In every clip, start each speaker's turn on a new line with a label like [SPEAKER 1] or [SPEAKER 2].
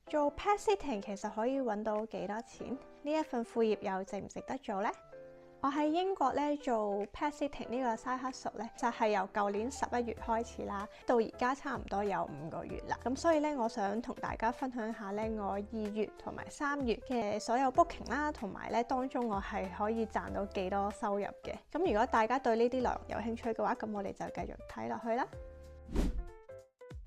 [SPEAKER 1] 做 pet sitting 其實可以揾到幾多錢？呢一份副業又值唔值得做呢？我喺英國咧做 pet sitting 呢個 side hustle 咧，就係由舊年11月開始啦，到而家差唔多有5個月啦。咁所以咧，我想同大家分享下咧，我2月同埋3月嘅所有 booking 啦，同埋咧當中我係可以賺到幾多收入嘅。咁如果大家對呢啲內容有興趣嘅話，咁我哋就繼續睇落去啦。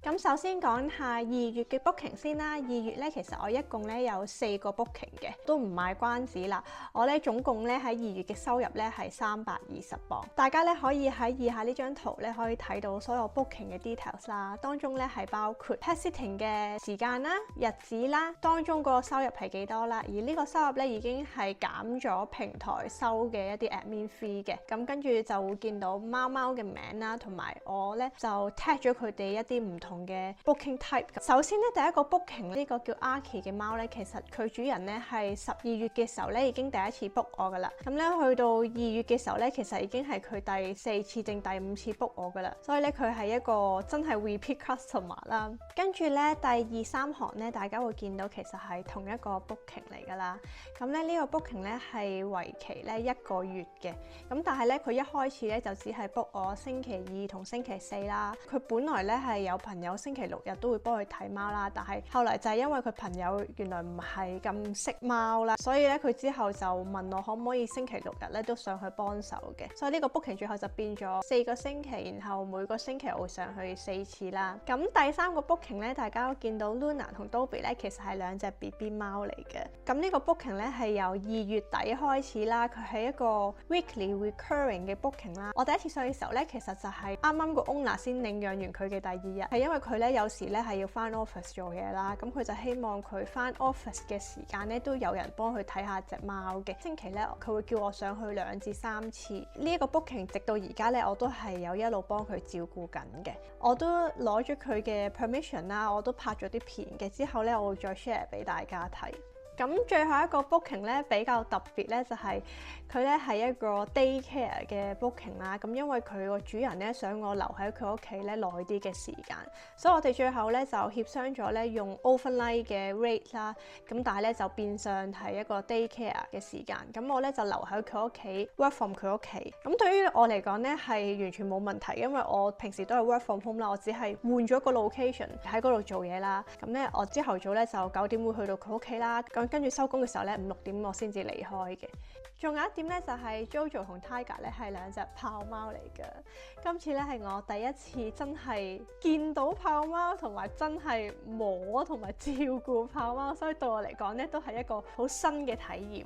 [SPEAKER 1] 咁首先講下2月嘅 booking 先啦。2月咧，其實我一共咧有4個 booking 嘅，都唔賣關子啦。我咧總共咧喺2月嘅收入咧係320磅。大家咧可以喺以下呢張圖咧可以睇到所有 booking 嘅 details 啦。當中咧係包括 pet sitting 嘅時間啦、日子啦，當中個收入係幾多啦。而呢個收入咧已經係減咗平台收嘅一啲 admin fee 嘅。咁跟住就會見到貓貓嘅名啦，同埋我咧就 tag 咗佢哋一啲唔同嘅 booking type。首先咧，第一個 booking 呢個叫 Arky 嘅貓咧，其實佢主人咧係12月嘅時候咧已經第一次 book 我噶啦。咁咧去到2月嘅時候咧，其實已經係佢第4次定第5次 book 我噶啦。所以咧佢係一個真係 repeat customer 啦。跟住咧第2、3行咧，大家會見到其實係同一個 booking 嚟噶啦。咁咧呢個 booking 咧係為期咧1個月嘅。咁但係咧佢一開始咧就只係 book 我星期2同星期4啦。佢本來咧係有朋友星期6日都會幫佢睇貓啦，但係後嚟就係因為佢朋友原來唔係咁識貓啦，所以咧佢之後就問我可唔可以星期6日咧都上去幫手嘅，所以呢個 booking 最後就變咗4個星期，然後每個星期我會上去4次啦。咁第3個 booking 咧，大家都見到 Luna 同 Dobby 咧，其實係2隻 BB 貓嚟嘅。咁呢個 booking 咧係由2月底開始啦，佢係一個 weekly recurring 嘅 booking 啦。我第一次上嘅時候咧，其實就係啱啱個 owner 先領養完佢嘅第2日，係因為佢咧有時咧係要翻 office 做嘢啦，咁佢就希望佢翻 office 嘅時間咧都有人幫佢睇下隻貓嘅。星期咧佢會叫我上去2至3次。呢一個 booking 直到而家咧我都係有一路幫佢照顧緊嘅，我都攞咗佢嘅 permission 啦，我都拍咗啲片嘅，之後咧我會再 share 俾大家睇。咁最後一個 booking 咧比較特別咧，就係佢咧係一個 daycare 嘅 booking 啦。咁因為佢個主人咧想我留喺佢屋企咧耐啲嘅時間，所以我哋最後咧就協商咗咧用 overnight 嘅 rate 啦。咁但係咧就變相係一個 daycare 嘅時間。咁我咧就留喺佢屋企 work from 佢屋企。咁對於我嚟講咧係完全冇問題，因為我平時都係 work from home 啦，我只係換咗個 location 喺嗰度做嘢啦。咁咧我朝頭早咧就9點會去到佢屋企啦。跟住收工嘅時候咧，5、6點我先至離開嘅。仲有一點咧，就係 Jojo 同 Tiger 咧係2隻豹貓嚟嘅。今次咧係我第一次真係見到豹貓，同埋真係摸同埋照顧豹貓，所以對我嚟講咧都係一個好新嘅體驗。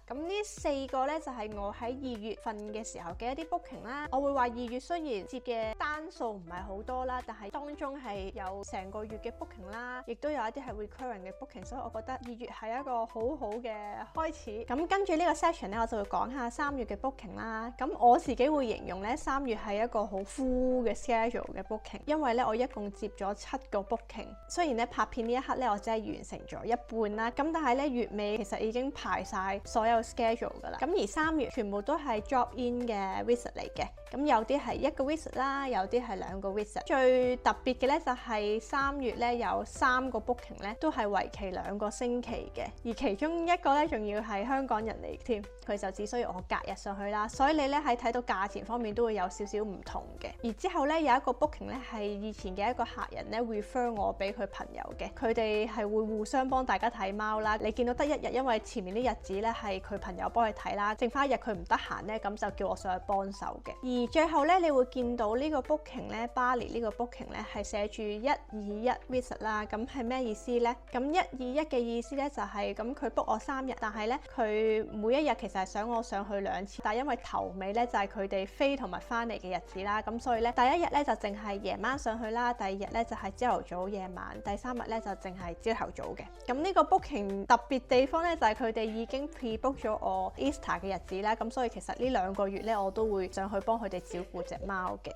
[SPEAKER 1] 咁呢4個咧就係我喺2月份嘅時候嘅一啲 booking 啦。我會話2月雖然接嘅單數唔係好多啦，但係當中係有成個月嘅 booking 啦，亦都有一啲係 recurring 嘅 booking，所以我覺得2月係一個好好嘅開始。咁跟住呢個 section 咧，我就會講下3月嘅 booking 啦。咁我自己會形容咧3月係一個好 full 嘅 schedule 嘅 booking，因為咧我一共接咗7個 booking。雖然咧拍片呢一刻咧我只係完成咗一半啦，咁但係咧月尾其實已經排晒所有schedule 噶啦。咁而3月全部都係 drop in 嘅 visit 嚟嘅，咁有啲係1個 visit 啦，有啲係2個 visit。最特別嘅咧就係3月咧有3個 booking 咧都係為期2個星期嘅，而其中一個咧仲要係香港人嚟添，佢就只需要我隔日上去啦，所以你咧喺睇到價錢方面都會有少少唔同嘅。而之後咧有一個 booking 咧係以前嘅一個客人咧 refer 我俾佢朋友嘅，佢哋係會互相幫大家睇貓啦。你見到得1日，因為前面啲日子咧係佢朋友幫佢睇啦，剩翻1日佢唔得閒咧，咁就叫我上去幫手嘅。而最後咧，你會見到呢個 booking 咧，巴黎呢個 booking 咧係寫住121 visit 啦。咁係咩意思咧？咁121嘅意思咧就係咁佢 book 我3日，但係咧佢每一日其實係想我上去2次，但係因為頭尾咧就係佢哋飛同埋翻嚟嘅日子啦，咁所以咧第1日咧就淨係夜晚上去啦，第2日咧就係朝頭早夜晚，第3日咧就淨係朝頭早嘅。咁呢個 booking 特別地方咧就係佢哋已經 pre-book 咗我 Easter 嘅日子啦，咁所以其實呢2個月咧我都會上去幫佢哋照顧隻貓嘅。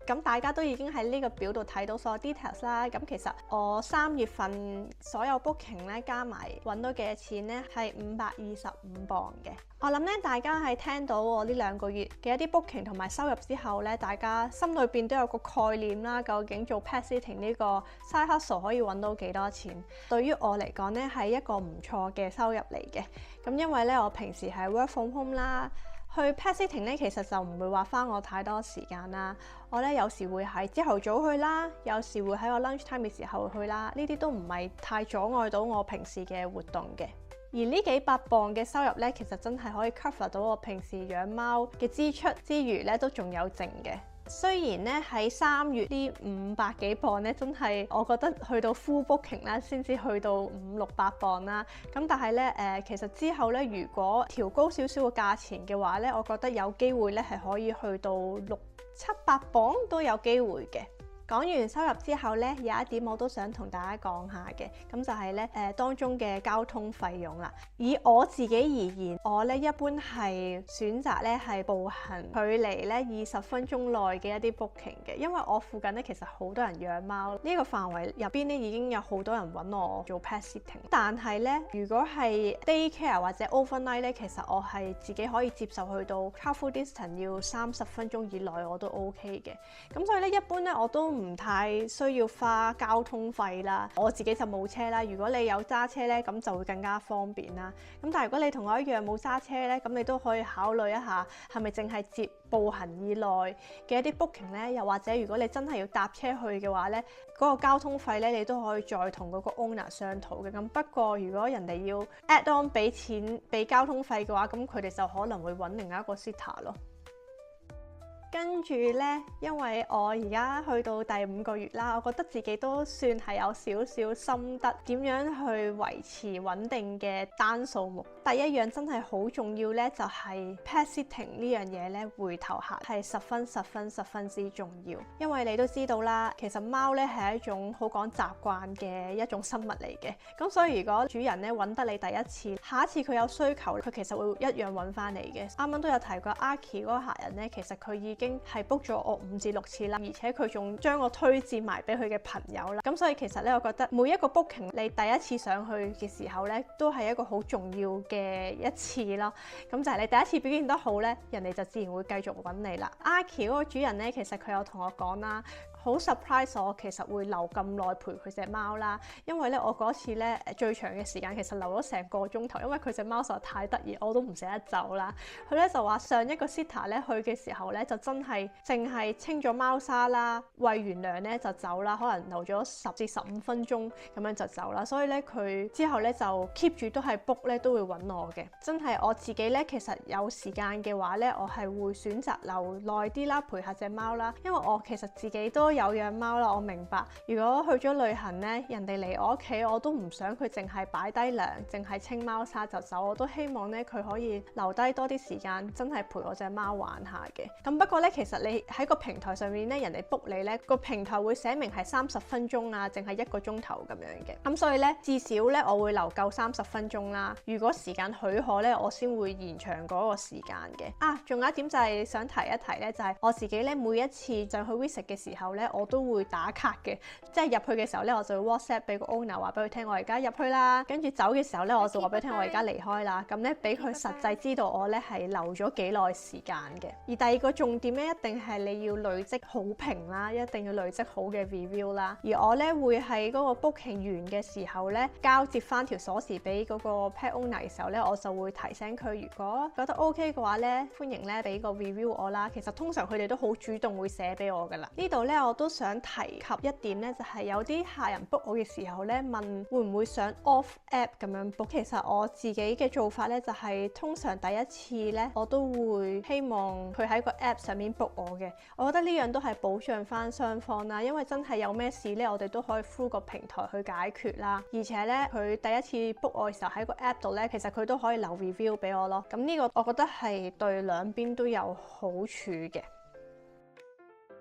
[SPEAKER 1] 咁大家都已經喺呢個表度睇到所有 details 啦。咁其實我3月份所有 booking 咧加埋揾到幾多錢呢？係525磅嘅。我諗咧，大家喺聽到我呢2個月嘅一啲 booking 同埋收入之後咧，大家心裏邊都有個概念啦。究竟做 pet sitting 呢個 side hustle 可以揾到幾多錢？對於我嚟講咧，係一個唔錯嘅收入嚟嘅。咁因為咧，我平時係 work from home 啦。去 pet sitting 咧，其實就唔會話花我太多時間啦。我咧有時會喺朝頭早去啦，有時會喺我 lunch time 嘅時候去啦。呢啲都唔係太阻礙到我平時嘅活動嘅。而呢幾百磅嘅收入咧，其實真係可以 cover 到我平時養貓嘅支出之餘咧，都仲有剩嘅。雖然咧喺3月呢500幾磅咧，真係我覺得去到 full booking 啦，先至去到500-600磅啦。咁但係咧其實之後咧，如果調高少少嘅價錢嘅話咧，我覺得有機會咧係可以去到600-700磅都有機會嘅。講完收入之後咧，有一點我都想同大家講下嘅，咁就係咧當中嘅交通費用啦。以我自己而言，我咧一般係選擇咧係步行距離咧20分鐘內嘅一啲 booking 嘅，因為我附近咧其實好多人養貓，呢個範圍入邊咧已經有好多人揾我做 pet sitting。但係咧，如果係 day care 或者 overnight 咧，其實我係自己可以接受去到 travel distance 要30分鐘以內我都 OK 嘅。咁所以咧，一般咧我都唔太需要花交通費啦，我自己就冇車啦。如果你有揸車咧，咁就會更加方便啦。咁但係如果你同我一樣冇揸車咧，咁你都可以考慮一下，係咪淨係接步行以內嘅一啲 booking 咧？又或者如果你真係要搭車去嘅話咧，嗰個交通費咧，你都可以再同嗰個 owner 商討嘅。咁不過如果人哋要 add on 俾錢俾交通費嘅話，咁佢哋就可能會揾另一個 sitter 咯。跟住呢，因為我而家去到第5個月啦，我覺得自己都算係有少少心得，點樣去維持穩定嘅單數目。第一樣真係好重要呢，就係 pet sitting 呢樣嘢呢，回頭客係十分之重要。因為你都知道啦，其實貓呢係一種好講習慣嘅一種生物嚟嘅。咁所以如果主人呢揾得你第一次，下一次佢有需求，佢其實會一樣揾翻你嘅。啱啱都有提過阿 Key 嗰個客人呢，其實佢已經係 book 咗我5至6次啦，而且佢仲將我推薦埋俾佢嘅朋友啦。咁所以其實咧，我覺得每一個 booking 你第一次上去嘅時候咧，都係一個好重要嘅一次咯。咁就係你第一次表現得好咧，人哋就自然會繼續揾你啦。阿 Key 嗰個主人咧，其實佢有同我講啦，好 surprise 我其實會留咁耐陪佢隻貓啦，因為咧我嗰次咧最長嘅時間其實留咗成個鐘頭，因為佢隻貓實在太得意，我都唔捨得走啦。佢咧就話上一個 sitter 咧去嘅時候咧，就真係淨係清咗貓砂啦，餵完糧咧就走啦，可能留咗10至15分鐘咁樣就走啦。所以咧佢之後咧就 keep 住都係 book 咧都會揾我嘅。真係我自己咧其實有時間嘅話咧，我係會選擇留耐啲啦，陪下隻貓啦，因為我其實自己都有養貓啦，我明白如果去咗旅行咧，人哋嚟我屋企，我都唔想佢淨係擺低糧，淨係清貓砂就走，我都希望咧佢可以留低多啲時間，真係陪我隻貓玩下嘅。咁不過咧，其實你喺個平台上面咧，人哋 book 你咧，個平台會寫明係30分鐘啊，淨係1個鐘頭咁樣嘅。咁所以咧，至少咧我會留夠30分鐘啦。如果時間許可咧，我先會延長嗰個時間嘅。仲有一點就係想提一提咧，就係我自己咧每一次上去 visit 嘅時候咧，我都會打卡嘅，即係入去嘅時候咧，我就會 WhatsApp 俾個 owner 話俾佢聽，我而家入去啦。跟住走嘅時候咧，我就話俾佢聽，我而家離開啦。咁咧俾佢實際知道我咧係留咗幾耐時間嘅。而第二個重點咧，一定係你要累積好評啦，一定要累積好嘅 review 啦。而我咧會喺嗰個 booking 完嘅時候咧，交接翻條鎖匙俾嗰個 pet owner 嘅時候咧，我就會提醒佢，如果覺得 OK 嘅話咧，歡迎咧俾個 review 我啦。其實通常佢哋都好主動會寫俾我噶啦。呢度咧我都想提及一點咧，就係有啲客人 book 我嘅時候咧，問會唔會想 off app 咁樣 book。其實我自己嘅做法咧，就係通常第一次咧，我都會希望佢喺個 app 上面 book 我嘅。我覺得呢樣都係保障翻雙方啦，因為真係有咩事咧，我哋都可以 through 個平台去解決啦。而且咧，佢第一次 book 我嘅時候喺個 app 度咧，其實佢都可以留 review 俾我咯。咁呢個我覺得係對兩邊都有好處嘅。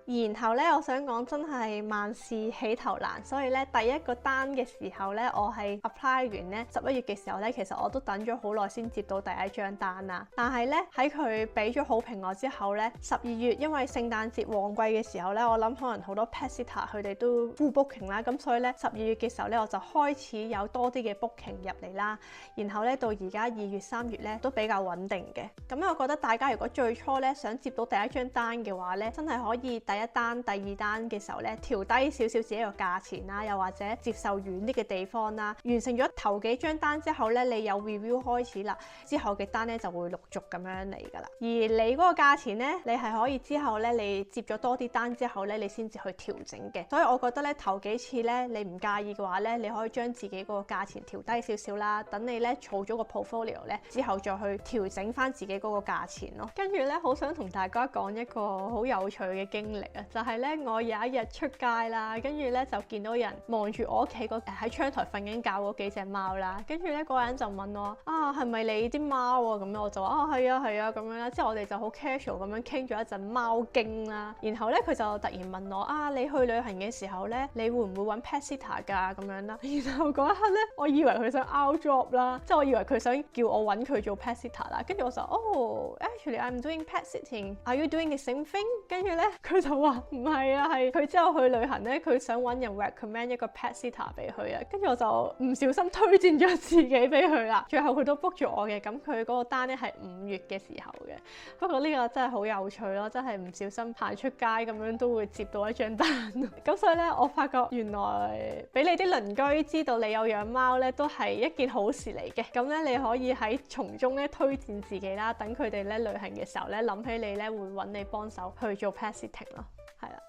[SPEAKER 1] 而然後咧，我想講真係萬事起頭難，所以咧第一個單嘅時候咧，我係 apply 完咧11月嘅時候咧，其實我都等咗好耐先接到第一張單啦。但係咧喺佢俾咗好評我之後咧，12月因為聖誕節旺季嘅時候咧，我諗可能好多 pet sitter 佢哋都 full booking 啦，咁所以咧12月嘅時候咧，我就開始有多啲嘅 booking 入嚟啦。然後咧到而家2月3月咧都比較穩定嘅。咁我覺得大家如果最初咧想接到第一張單嘅話咧，真係可以第一單、第二單嘅時候咧調低少少自己個價錢啦，又或者接受遠啲嘅地方啦。完成咗頭幾張單之後咧，你有 review 開始啦，之後嘅單咧就會陸續咁樣嚟㗎啦。而你嗰個價錢咧，你係可以之後咧，你接咗多啲單之後咧，你先至去調整嘅。所以我覺得咧頭幾次咧，你唔介意嘅話咧，你可以將自己嗰個價錢調低少少啦，等你咧儲咗個 portfolio 咧，之後再去調整翻自己嗰個價錢咯。跟住咧，好想同大家講一個好有趣嘅經歷啊，就係咧我有一日出街啦，跟住咧就見到人望住我屋企喺窗台瞓緊覺嗰幾隻貓啦，跟住咧嗰個人就問我啊，係咪你啲貓啊？咁樣我就話啊，係啊係啊咁樣啦。之後我哋就好 casual 咁樣傾咗一陣貓經啦。然後咧佢就突然問我啊，你去旅行嘅時候咧，你會唔會揾 pet sitter 㗎咁樣啦？然後嗰一刻咧，我以為佢想 out job 啦，即係我以為佢想叫我揾佢做 pet sitter 啦。跟住我就哦，actually I'm doing pet sitting. Are you doing the same thing？ 跟住咧佢就話唔係啊，係佢之後去旅行咧，佢想揾人 recommend 一個 pet sitter 俾佢啊。跟住我就唔小心推薦咗自己俾佢啦。最後佢都 book 咗我嘅，咁佢嗰個單咧係5月嘅時候嘅。不過呢個真係好有趣咯，真係唔小心行出街咁樣都會接到一張單。咁所以咧，我發覺原來俾你啲鄰居知道你有養貓咧，都係一件好事嚟嘅。咁咧，你可以喺從中咧推薦自己啦，等佢哋咧旅行嘅時候咧諗起你咧會揾你幫手去做 pet sitting 咯，係啦。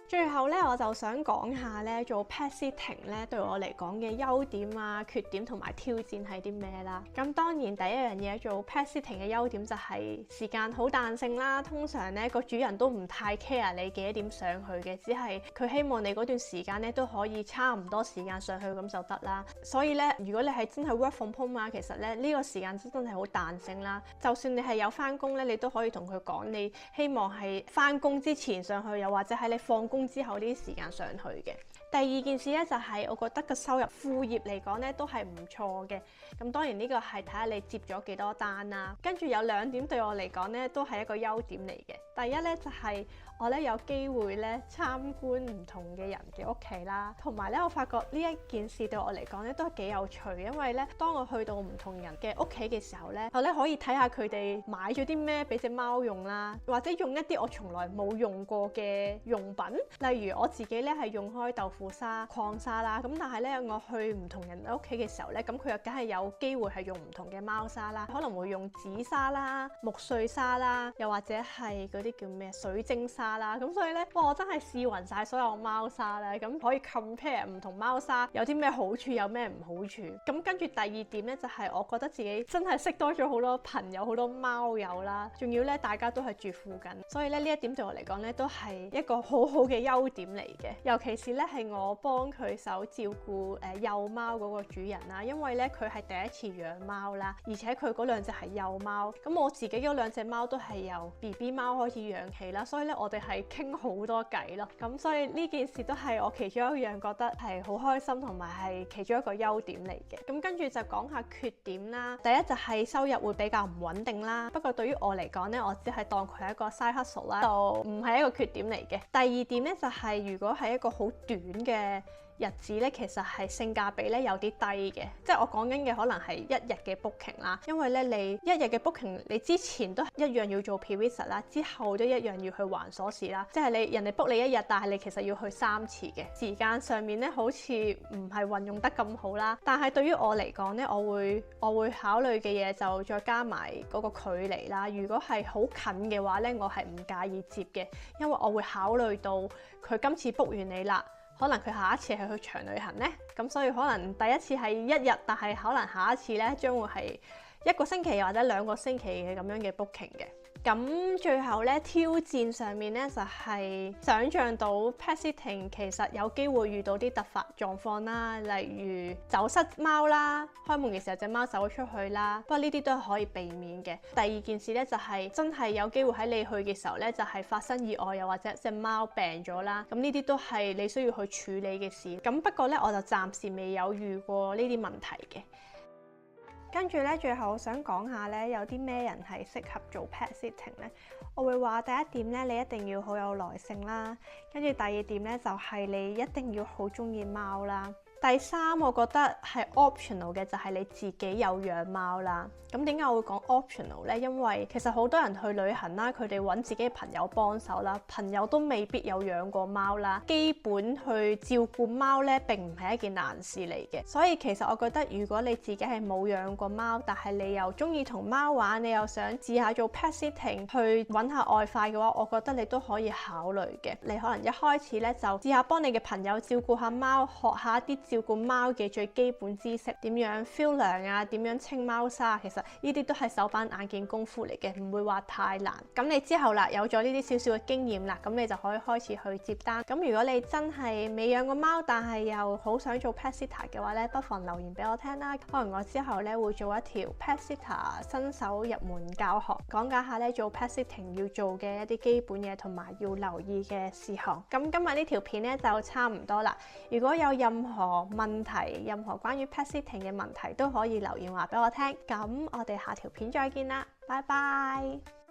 [SPEAKER 1] 最後咧，我就想講下咧做 pet sitting 咧對我嚟講嘅優點啊、缺點同埋挑戰係啲咩啦。咁當然第一樣嘢做 pet sitting 嘅優點就係時間好彈性啦。通常咧個主人都唔太 care 你幾點上去嘅，只係佢希望你嗰段時間咧都可以差唔多時間上去咁就得啦。所以咧，如果你係真係 work from home 啊，其實咧呢個時間真係好彈性啦。就算你係有翻工咧，你都可以同佢講你希望係翻工之前上去，又或者喺你放工之後呢啲時間上去嘅。第二件事咧就係我覺得個收入副業嚟講咧都係唔錯嘅。咁當然呢個係睇下你接咗幾多單啦。跟住有2點對我嚟講咧都係一個優點嚟嘅。第一咧就係我咧有機會咧參觀唔同嘅人嘅屋企啦，同埋咧我發覺呢一件事對我嚟講咧都係幾有趣，因為咧當我去到唔同人嘅屋企嘅時候咧，我咧可以睇下佢哋買咗啲咩俾隻貓用啦，或者用一啲我從來冇用過嘅用品，例如我自己咧係用開豆腐沙、礦沙啦，咁但係咧我去唔同人屋企嘅時候咧，咁佢又梗係有機會係用唔同嘅貓砂啦，可能會用紫砂啦、木碎沙啦，又或者係嗰啲叫咩水晶沙啦，咁所以咧，哇！我真係試勻晒所有貓砂咧，咁可以 compare 唔同貓砂有啲咩好處，有咩唔好處。咁跟住第2點咧，就係我覺得自己真係識多咗好多朋友、好多貓友啦，仲要咧大家都係住附近，所以咧呢一點對我嚟講咧都係一個好好嘅優點嚟嘅。尤其是咧係我幫佢手照顧幼貓嗰個主人啦，因為咧佢係第一次養貓啦，而且佢嗰2隻係幼貓，咁我自己嗰2隻貓都係由 BB 貓開始養起啦，所以咧我哋係傾好多偈咯，咁所以呢件事都係我其中一樣覺得係好開心同埋係其中一個優點嚟嘅。咁跟住就講下缺點啦。第一就係收入會比較唔穩定啦，不過對於我嚟講咧，我只係當佢係一個 side hustle 啦，就唔係一個缺點嚟嘅。第2點咧就係如果係一個好短嘅日子咧，其實係性價比咧有啲低嘅，即係我講緊嘅可能係1日嘅 booking 啦，因為咧你1日嘅 booking，你之前都一樣要做 pre-visit 啦，之後都一樣要去還鎖匙啦，即係你人哋 book 你1日，但係你其實要去3次嘅，時間上面咧好似唔係運用得咁好啦。但係對於我嚟講咧，我會考慮嘅嘢就再加埋嗰個距離啦。如果係好近嘅話咧，我係唔介意接嘅，因為我會考慮到佢今次 book 完你啦。可能佢下一次係去長旅行呢，咁所以可能第一次係1日，但係可能下一次呢將會係1個星期或者2個星期嘅咁樣嘅 booking 嘅。咁最後咧挑戰上面咧就係想像到 pet sitting 其實有機會遇到啲突發狀況啦，例如走失貓啦，開門嘅時候隻貓走咗出去啦，不過呢啲都係可以避免嘅。第二件事咧就係真係有機會喺你去嘅時候咧就係發生意外，又或者隻貓病咗啦，咁呢啲都係你需要去處理嘅事。咁不過咧我就暫時未有遇過呢啲問題嘅。跟住咧，最後我想講下咧，有啲咩人係適合做 pet sitting 咧？我會話第一點咧，你一定要好有耐性啦。跟住第二點咧，就係你一定要好中意貓啦。第三，我覺得係 optional 嘅，就係你自己有養貓啦。咁點解我會講 optional 呢？因為其實好多人去旅行啦，佢哋揾自己嘅朋友幫手啦，朋友都未必有養過貓啦。基本去照顧貓呢，並唔係一件難事嚟嘅。所以其實我覺得，如果你自己係冇養過貓，但係你又中意同貓玩，你又想試下做 pet sitting 去揾下外快嘅話，我覺得你都可以考慮嘅。你可能一開始呢，就試下幫你嘅朋友照顧下貓，學下一啲照顧貓嘅最基本知識，點樣 feel 糧啊，點樣清貓砂，其實呢啲都係手板眼見功夫嚟嘅，唔會話太難。咁你之後啦，有咗呢啲少少嘅經驗啦，咁你就可以開始去接單。咁如果你真係未養過貓，但係又好想做 pet sitter 嘅話咧，不妨留言俾我聽啦。可能我之後咧會做一條 pet sitter 新手入門教學，講解下咧做 pet sitting 要做嘅一啲基本嘢同埋要留意嘅事項。咁今日呢條片咧就差唔多啦。如果有任何問題，任何關於 pet sitting 嘅問題都可以留言話俾我聽。咁我哋下條片再見啦，拜拜。